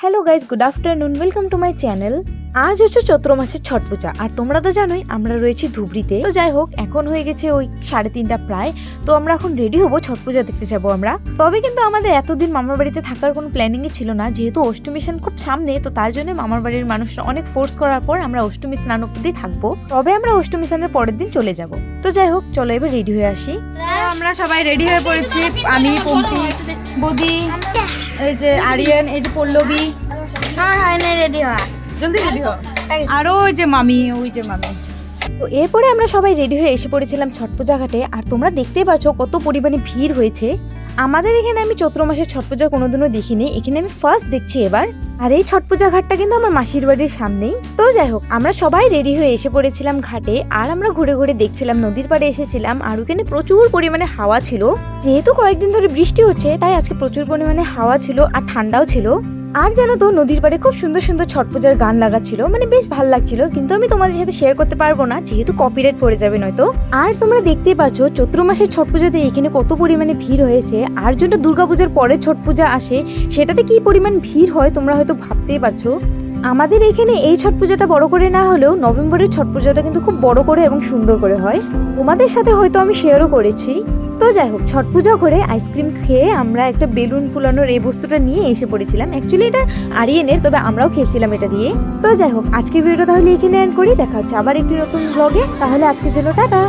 Hello guys, good afternoon, welcome to my channel. আজ হচ্ছে চৈত্র মাসের ছট পূজা, আর তোমরা তো জানোই আমরা রয়েছি ধুবড়িতে। তো যাই হোক, এখন হয়ে গেছে ওই 3:30 প্রায়। তো আমরা এখন রেডি হবো, ছট পূজা দেখতে যাবো আমরা। তবে কিন্তু আমাদের এতদিন মামার বাড়িতে থাকার কোনো প্ল্যানিংই ছিল না, যেহেতু অষ্টমী স্নান খুব সামনে। তো তার জন্য মামার বাড়ির মানুষরা অনেক ফোর্স করার পর আমরা অষ্টমী স্নান অবধি থাকবো। তবে আমরা অষ্টমী স্নানের পরের দিন চলে যাব। তো যাই হোক, চলো এবার রেডি হয়ে আসি। আমরা সবাই রেডি হয়ে পড়েছি। আমি, পম্পি, বদি, এই যে আরিয়ান, এই যে পল্লবী। রেডি হওয়া, জলদি রেডি হও। আরো ওই যে মামি, ওই যে মামি। তো এরপরে আমরা সবাই রেডি হয়ে এসে পড়েছিলাম ছট পূজা ঘাটে। আর তোমরা দেখতেই পাচ্ছ কত পরিমাণে ভিড় হয়েছে। আমাদের এখানে আমি চৈত্র মাসের ছট পূজা কোনোদিনও দেখিনি, এখানে আমি ফার্স্ট দেখছি এবার। আর এই ছট পূজা ঘাটটা কিন্তু আমার মাসির বাড়ির সামনেই। তো যাই হোক, আমরা সবাই রেডি হয়ে এসে পড়েছিলাম ঘাটে। আর আমরা ঘুরে ঘুরে দেখছিলাম, নদীর পাড়ে এসেছিলাম। আর ওখানে প্রচুর পরিমাণে হাওয়া ছিল, যেহেতু কয়েকদিন ধরে বৃষ্টি হচ্ছে তাই আজকে প্রচুর পরিমাণে হাওয়া ছিল আর ঠান্ডাও ছিল। আর জানো তো, নদীর পাড়ে খুব সুন্দর সুন্দর ছট পূজার গান লাগাচ্ছিল, মানে বেশ ভালো লাগছিল। কিন্তু আমি তোমাদের সাথে শেয়ার করতে পারবো না, যেহেতু কপিরাইট পড়ে যাবে নয়তো। আর তোমরা দেখতেই পাচ্ছ চৈত্র মাসের ছট পূজাতে এখানে কত পরিমাণে ভিড় হয়েছে। আর যেটা দুর্গাপূজার পরে ছট পূজা আসে, সেটাতে কি পরিমাণ ভিড় হয় তোমরা হয়তো ভাবতেই পারছো। আমাদের এখানে এই ছট পূজাটা বড় করে না হলেও নভেম্বরের ছট পূজাটা কিন্তু খুব বড় করে এবং সুন্দর করে হয়। তোমাদের সাথে হয়তো আমি শেয়ারও করেছি। তো যাই হোক, ছট পূজা করে আইসক্রিম খেয়ে আমরা একটা বেলুন ফুলানোর এই বস্তুটা নিয়ে এসে পড়েছিলাম। অ্যাকচুয়ালি এটা আরিয়ানের, তবে আমরাও খেয়েছিলাম এটা দিয়ে। তো যাই হোক, আজকের ভিডিওটা তাহলে এখানে এন্ড করি। দেখা হচ্ছে আবার একটি নতুন ব্লগে। তাহলে আজকের জন্য টাটা।